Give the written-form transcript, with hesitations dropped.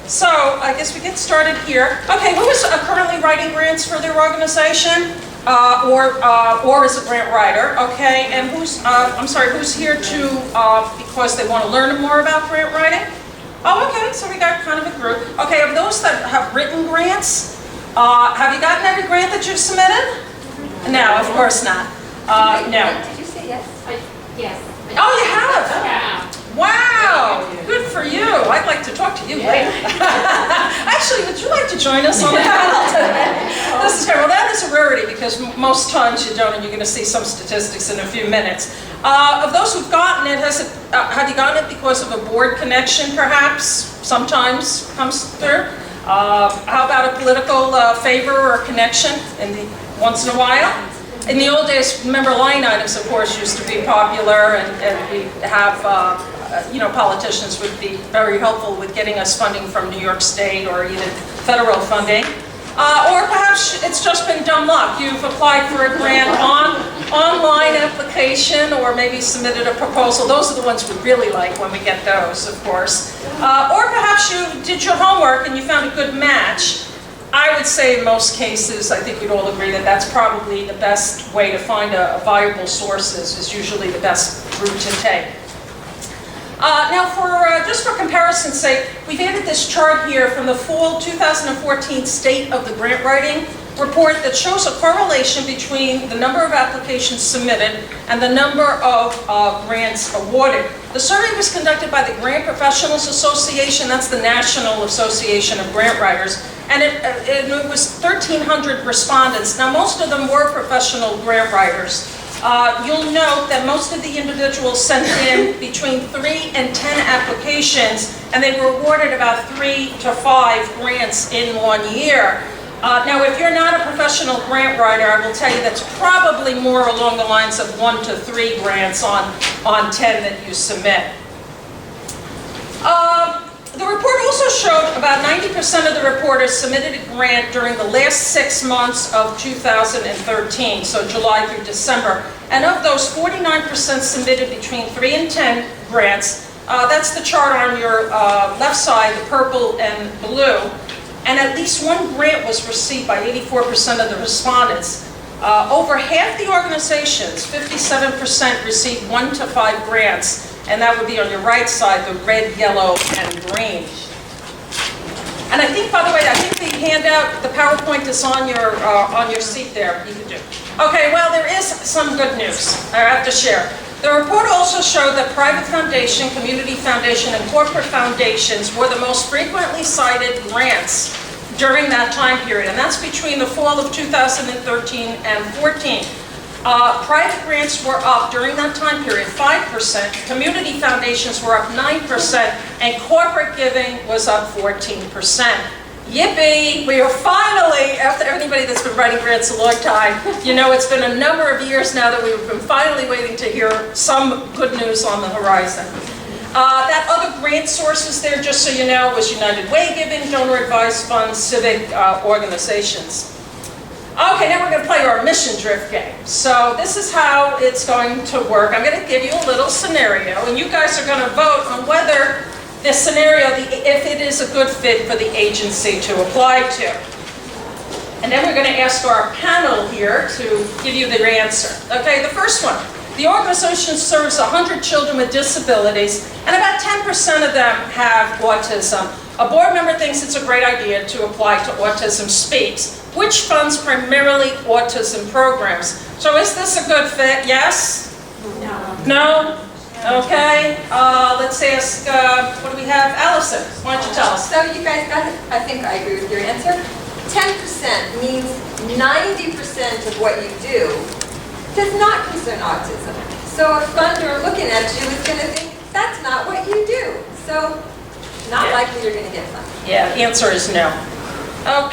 So I guess we get started here. Okay, who is currently writing grants for their organization? Or is a grant writer? Okay, and who's here to, because they want to learn more about grant writing? Oh, okay, so we got kind of a group. Okay, of those that have written grants, have you gotten every grant that you've submitted? No, of course not. No. Did you say yes? Yes. Oh, you have? Yeah. Wow, good for you. I'd like to talk to you later. Actually, would you like to join us on the panel today? This is great. Well, that is a rarity because most times you don't, and you're going to see some statistics in a few minutes. Of those who've gotten it, have you gotten it because of a board connection, perhaps? Sometimes comes through. How about a political favor or connection once in a while? In the old days, remember, line items, of course, used to be popular, and we have, politicians would be very helpful with getting us funding from New York State or even federal funding. Or perhaps it's just been dumb luck. You've applied for a grant online application, or maybe submitted a proposal. Those are the ones we really like when we get those, of course. Or perhaps you did your homework and you found a good match. I would say in most cases, I think we'd all agree that that's probably the best way to find a viable sources, is usually the best route to take. Now, just for comparison's sake, we've added this chart here from the fall 2014 State of the Grant Writing report that shows a correlation between the number of applications submitted and the number of grants awarded. The survey was conducted by the Grant Professionals Association, that's the National Association of Grant Writers, and it was 1,300 respondents. Now, most of them were professional grant writers. You'll note that most of the individuals sent in between 3 and 10 applications, and they were awarded about 3 to 5 grants in 1 year. Now, if you're not a professional grant writer, I will tell you that's probably more along the lines of 1 to 3 grants on 10 that you submit. The report also showed about 90% of the reporters submitted a grant during the last 6 months of 2013, so July through December. And of those, 49% submitted between 3 and 10 grants. That's the chart on your left side, the purple and blue. And at least 1 grant was received by 84% of the respondents. Over half the organizations, 57%, received 1 to 5 grants. And that would be on your right side, the red, yellow, and green. And I think, by the way, the handout, the PowerPoint is on your seat there. You can do. Okay, well, there is some good news I have to share. The report also showed that private foundation, community foundation, and corporate foundations were the most frequently cited grants during that time period, and that's between the fall of 2013 and 14. Private grants were up during that time period 5%, community foundations were up 9%, and corporate giving was up 14%. Yippee! We are finally, after anybody that's been writing grants a long time, you know it's been a number of years now that we've been finally waiting to hear some good news on the horizon. That other grant sources there, just so you know, was United Way Giving, Donor Advised Funds, civic organizations. Okay, now we're going to play our mission drift game. So this is how it's going to work. I'm going to give you a little scenario, and you guys are going to vote on whether this scenario, if it is a good fit for the agency to apply to. And then we're going to ask our panel here to give you the answer. Okay, the first one. The organization serves 100 children with disabilities, and about 10% of them have autism. A board member thinks it's a great idea to apply to Autism Speaks, which funds primarily autism programs. So is this a good fit? Yes? No. No? Okay. Let's ask, what do we have? Allison, why don't you tell us? So you guys got it? I think I agree with your answer. 10% means 90% of what you do does not concern autism. So a funder looking at you is going to think, that's not what you do. So not likely you're going to get funded. Yeah, the answer is no. Okay.